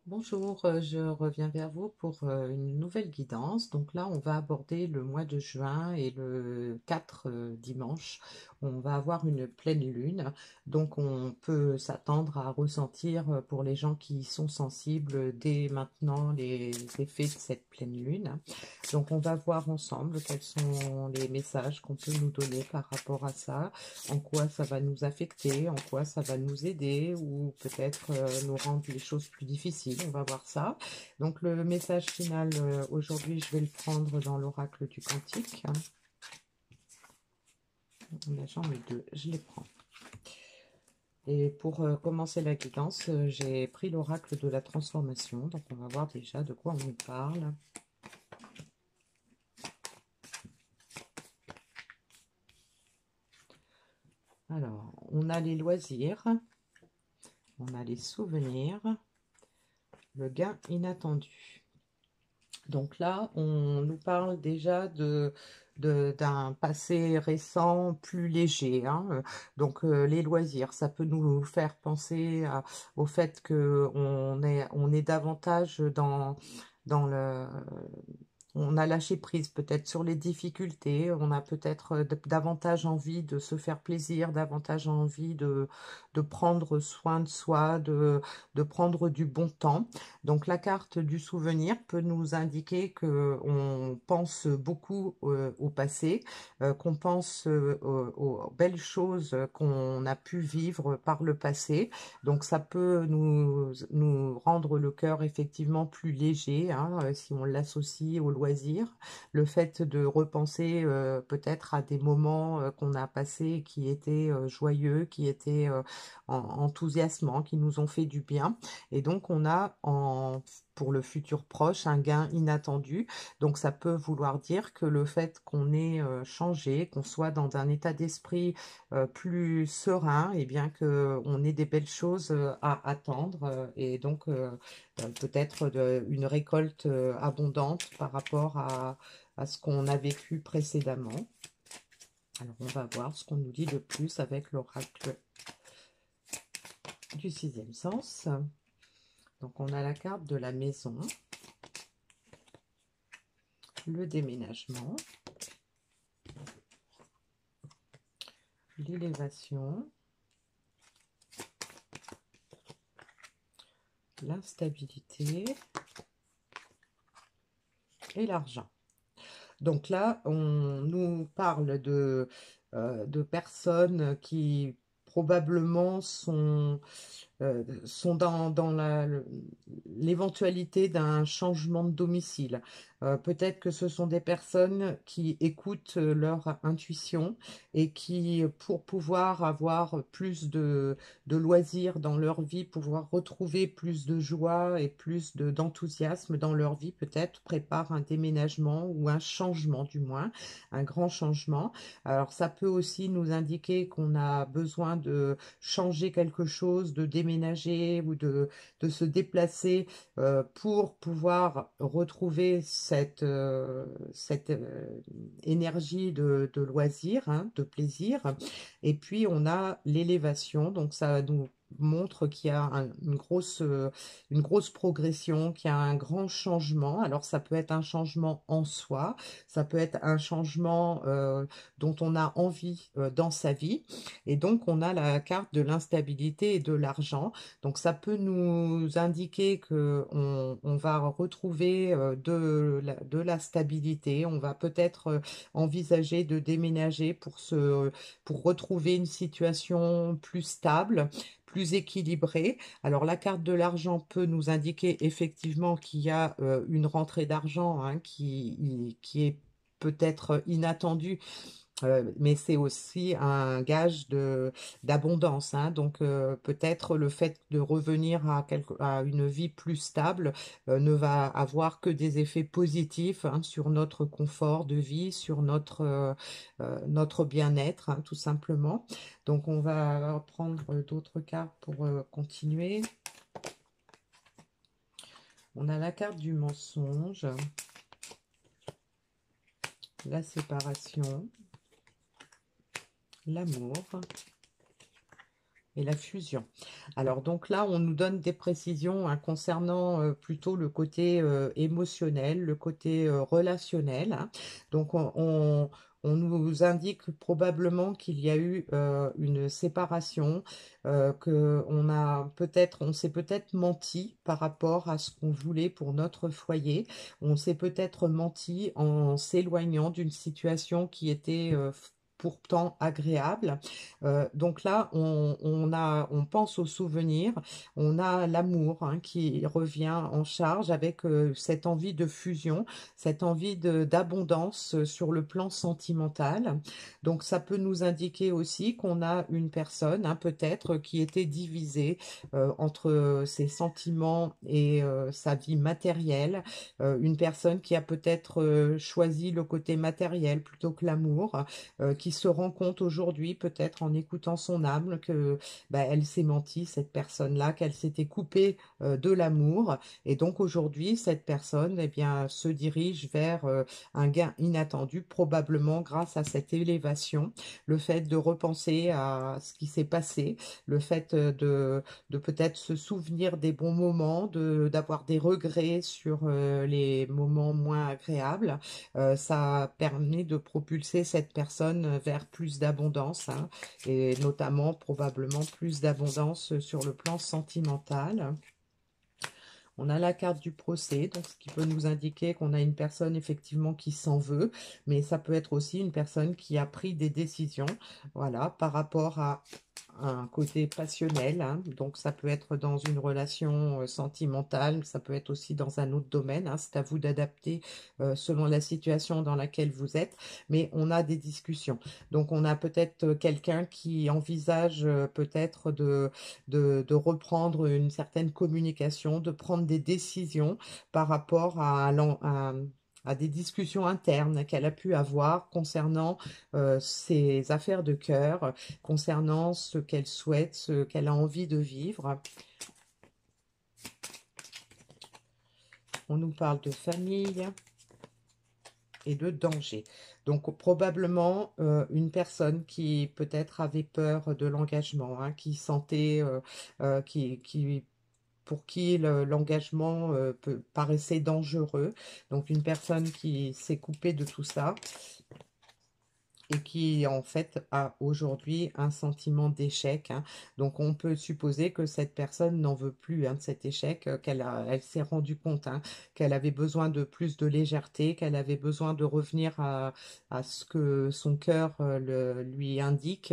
Bonjour, je reviens vers vous pour une nouvelle guidance. Donc là, on va aborder le mois de juin et le 4 dimanche, on va avoir une pleine lune. Donc on peut s'attendre à ressentir pour les gens qui sont sensibles dès maintenant les effets de cette pleine lune. Donc on va voir ensemble quels sont les messages qu'on peut nous donner par rapport à ça, en quoi ça va nous affecter, en quoi ça va nous aider ou peut-être nous rendre les choses plus difficiles. On va voir ça. Donc le message final aujourd'hui, je vais le prendre dans l'oracle du Cantique. Là, j'en ai deux, je les prends. Et pour commencer la guidance, j'ai pris l'oracle de la transformation. Donc on va voir déjà de quoi on nous parle. Alors, on a les loisirs, on a les souvenirs, le gain inattendu. Donc là, on nous parle déjà d'un passé récent plus léger, hein. Donc les loisirs, ça peut nous faire penser au fait on est davantage dans le, on a lâché prise peut-être sur les difficultés, on a peut-être davantage envie de se faire plaisir, davantage envie de prendre soin de soi, de prendre du bon temps. Donc la carte du souvenir peut nous indiquer que on pense beaucoup au passé, qu'on pense aux belles choses qu'on a pu vivre par le passé. Donc ça peut nous rendre le cœur effectivement plus léger, hein, si on l'associe au loisir. Le fait de repenser peut-être à des moments qu'on a passés qui étaient joyeux, qui étaient enthousiasmants, qui nous ont fait du bien. Et donc on a pour le futur proche un gain inattendu. Donc ça peut vouloir dire que le fait qu'on ait changé, qu'on soit dans un état d'esprit plus serein, et bien que on ait des belles choses à attendre et donc peut-être une récolte abondante par rapport à ce qu'on a vécu précédemment. Alors on va voir ce qu'on nous dit de plus avec l'oracle du sixième sens. Donc on a la carte de la maison, le déménagement, l'élévation, l'instabilité et l'argent. Donc là, on nous parle de personnes qui probablement sont dans l'éventualité d'un changement de domicile. Peut-être que ce sont des personnes qui écoutent leur intuition et qui, pour pouvoir avoir plus de loisirs dans leur vie, pouvoir retrouver plus de joie et plus d'enthousiasme dans leur vie, peut-être préparent un déménagement ou un changement du moins, un grand changement. Alors ça peut aussi nous indiquer qu'on a besoin de changer quelque chose, de déménager ou de se déplacer pour pouvoir retrouver cette énergie de loisir, hein, de plaisir. Et puis on a l'élévation, donc ça nous montre qu'il y a une grosse progression, qu'il y a un grand changement. Alors ça peut être un changement en soi, ça peut être un changement dont on a envie dans sa vie. Et donc on a la carte de l'instabilité et de l'argent. Donc ça peut nous indiquer que on va retrouver de la stabilité. On va peut-être envisager de déménager pour retrouver une situation plus stable, plus équilibrée. Alors la carte de l'argent peut nous indiquer effectivement qu'il y a une rentrée d'argent, hein, qui est peut-être inattendue, mais c'est aussi un gage d'abondance, hein. Donc peut-être le fait de revenir à une vie plus stable ne va avoir que des effets positifs, hein, sur notre confort de vie, sur notre bien-être, hein, tout simplement. Donc on va prendre d'autres cartes pour continuer. On a la carte du mensonge, la séparation, l'amour, et la fusion. Alors donc là, on nous donne des précisions hein, concernant plutôt le côté émotionnel, le côté relationnel. Hein. Donc on nous indique probablement qu'il y a eu une séparation, que on s'est peut-être menti par rapport à ce qu'on voulait pour notre foyer. On s'est peut-être menti en s'éloignant d'une situation qui était pourtant agréable. Donc là, on pense aux souvenirs, on a l'amour hein, qui revient en charge avec cette envie de fusion, cette envie d'abondance sur le plan sentimental. Donc ça peut nous indiquer aussi qu'on a une personne, hein, peut-être, qui était divisée entre ses sentiments et sa vie matérielle, une personne qui a peut-être choisi le côté matériel plutôt que l'amour, qui se rend compte aujourd'hui, peut-être en écoutant son âme, que bah, elle s'est menti, cette personne-là, qu'elle s'était coupée de l'amour. Et donc aujourd'hui, cette personne eh bien, se dirige vers un gain inattendu, probablement grâce à cette élévation, le fait de repenser à ce qui s'est passé, le fait de peut-être se souvenir des bons moments, d'avoir des regrets sur les moments moins agréables. Ça permet de propulser cette personne vers plus d'abondance, hein, et notamment probablement plus d'abondance sur le plan sentimental. On a la carte du procès, donc ce qui peut nous indiquer qu'on a une personne effectivement qui s'en veut, mais ça peut être aussi une personne qui a pris des décisions, voilà, par rapport à un côté passionnel, hein. Donc ça peut être dans une relation sentimentale, ça peut être aussi dans un autre domaine, hein. C'est à vous d'adapter selon la situation dans laquelle vous êtes, mais on a des discussions. Donc on a peut-être quelqu'un qui envisage peut-être de reprendre une certaine communication, de prendre des décisions par rapport à des discussions internes qu'elle a pu avoir concernant ses affaires de cœur, concernant ce qu'elle souhaite, ce qu'elle a envie de vivre. On nous parle de famille et de danger. Donc probablement une personne qui peut-être avait peur de l'engagement, hein, qui sentait, pour qui l'engagement paraissait dangereux. Donc une personne qui s'est coupée de tout ça et qui en fait a aujourd'hui un sentiment d'échec. Hein. Donc on peut supposer que cette personne n'en veut plus hein, de cet échec, elle s'est rendue compte hein, qu'elle avait besoin de plus de légèreté, qu'elle avait besoin de revenir à ce que son cœur lui indique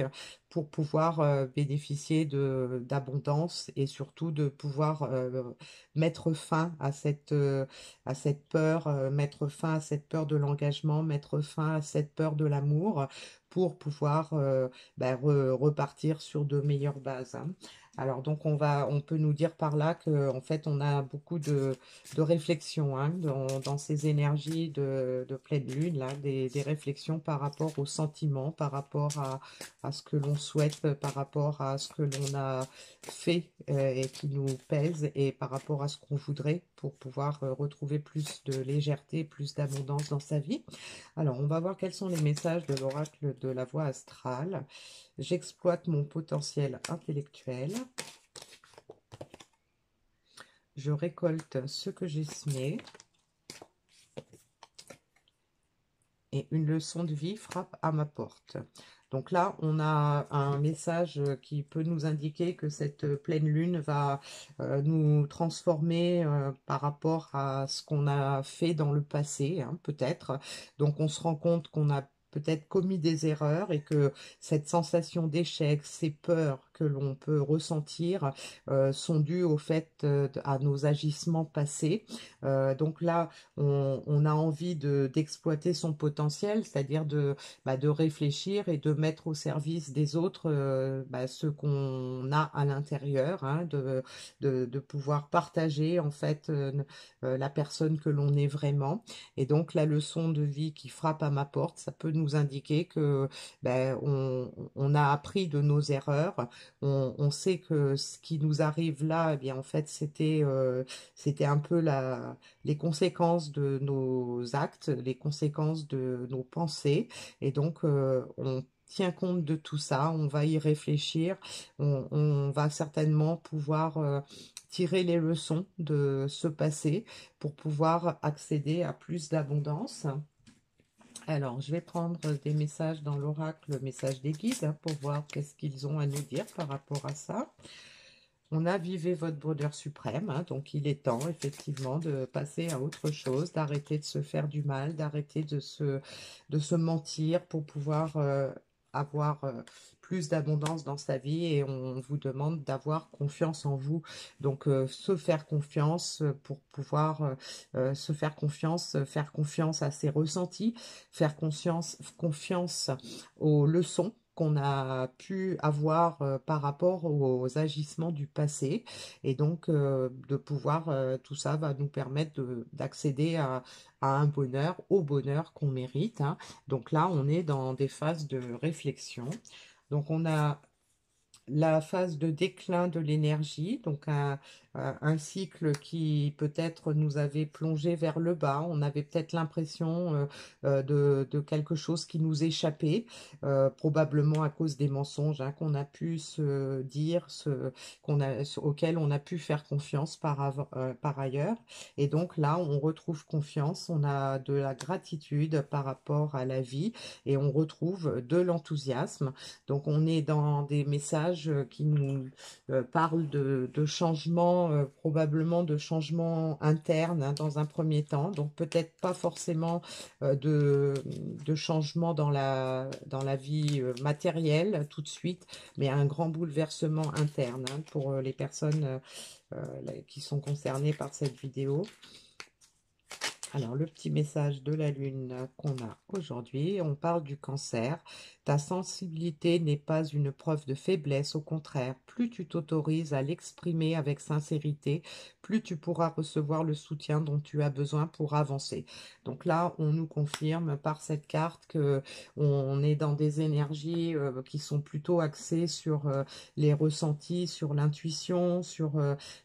pour pouvoir bénéficier d'abondance et surtout de pouvoir mettre fin à cette peur, mettre fin à cette peur de l'engagement, mettre fin à cette peur de l'amour pour pouvoir repartir sur de meilleures bases. Hein. Alors donc on peut nous dire par là que en fait on a beaucoup de réflexions hein, dans ces énergies de pleine lune là, des réflexions par rapport aux sentiments, par rapport à ce que l'on souhaite, par rapport à ce que l'on a fait et qui nous pèse et par rapport à ce qu'on voudrait pour pouvoir retrouver plus de légèreté, plus d'abondance dans sa vie. Alors, on va voir quels sont les messages de l'oracle de la voie astrale. J'exploite mon potentiel intellectuel. Je récolte ce que j'ai semé. Et une leçon de vie frappe à ma porte. Donc là, on a un message qui peut nous indiquer que cette pleine lune va nous transformer par rapport à ce qu'on a fait dans le passé, hein, peut-être. Donc on se rend compte qu'on a peut-être commis des erreurs et que cette sensation d'échec, ces peurs que l'on peut ressentir sont dues au fait à nos agissements passés. Donc là, on a envie d'exploiter son potentiel, c'est-à-dire de réfléchir et de mettre au service des autres ce qu'on a à l'intérieur, hein, de pouvoir partager en fait la personne que l'on est vraiment. Et donc la leçon de vie qui frappe à ma porte, ça peut nous indiquer que on a appris de nos erreurs, on sait que ce qui nous arrive là, eh bien en fait c'était un peu les conséquences de nos actes, les conséquences de nos pensées. Et donc, tient compte de tout ça, on va y réfléchir, on va certainement pouvoir tirer les leçons de ce passé pour pouvoir accéder à plus d'abondance. Alors, je vais prendre des messages dans l'oracle, le message des guides, hein, pour voir qu'est-ce qu'ils ont à nous dire par rapport à ça. On a vivé votre bonheur suprême, hein, donc il est temps effectivement de passer à autre chose, d'arrêter de se faire du mal, d'arrêter de se mentir pour pouvoir avoir plus d'abondance dans sa vie, et on vous demande d'avoir confiance en vous. Donc se faire confiance pour pouvoir se faire confiance à ses ressentis, faire confiance aux leçons qu'on a pu avoir par rapport aux agissements du passé. Et donc, de pouvoir, tout ça va nous permettre d'accéder à un bonheur, au bonheur qu'on mérite, hein. Donc là, on est dans des phases de réflexion. Donc, on a la phase de déclin de l'énergie, donc un cycle qui peut-être nous avait plongé vers le bas. On avait peut-être l'impression de quelque chose qui nous échappait, probablement à cause des mensonges, hein, qu'on a pu se dire, auxquels on a pu faire confiance par ailleurs. Et donc là, on retrouve confiance, on a de la gratitude par rapport à la vie, et on retrouve de l'enthousiasme. Donc on est dans des messages qui nous parlent de changements, probablement de changements internes, hein, dans un premier temps. Donc peut-être pas forcément de changements dans la vie matérielle tout de suite, mais un grand bouleversement interne, hein, pour les personnes qui sont concernées par cette vidéo. Alors, le petit message de la Lune qu'on a aujourd'hui, on parle du cancer. Ta sensibilité n'est pas une preuve de faiblesse, au contraire, plus tu t'autorises à l'exprimer avec sincérité, plus tu pourras recevoir le soutien dont tu as besoin pour avancer. Donc là, on nous confirme par cette carte que on est dans des énergies qui sont plutôt axées sur les ressentis, sur l'intuition,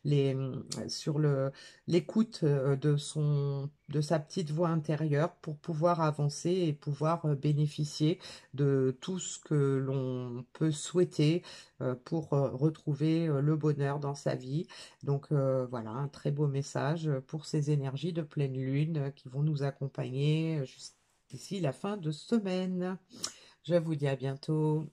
les, sur l'écoute de sa petite voix intérieure pour pouvoir avancer et pouvoir bénéficier de tout ce que l'on peut souhaiter pour retrouver le bonheur dans sa vie. Donc voilà, un très beau message pour ces énergies de pleine lune qui vont nous accompagner jusqu'ici la fin de semaine. Je vous dis à bientôt.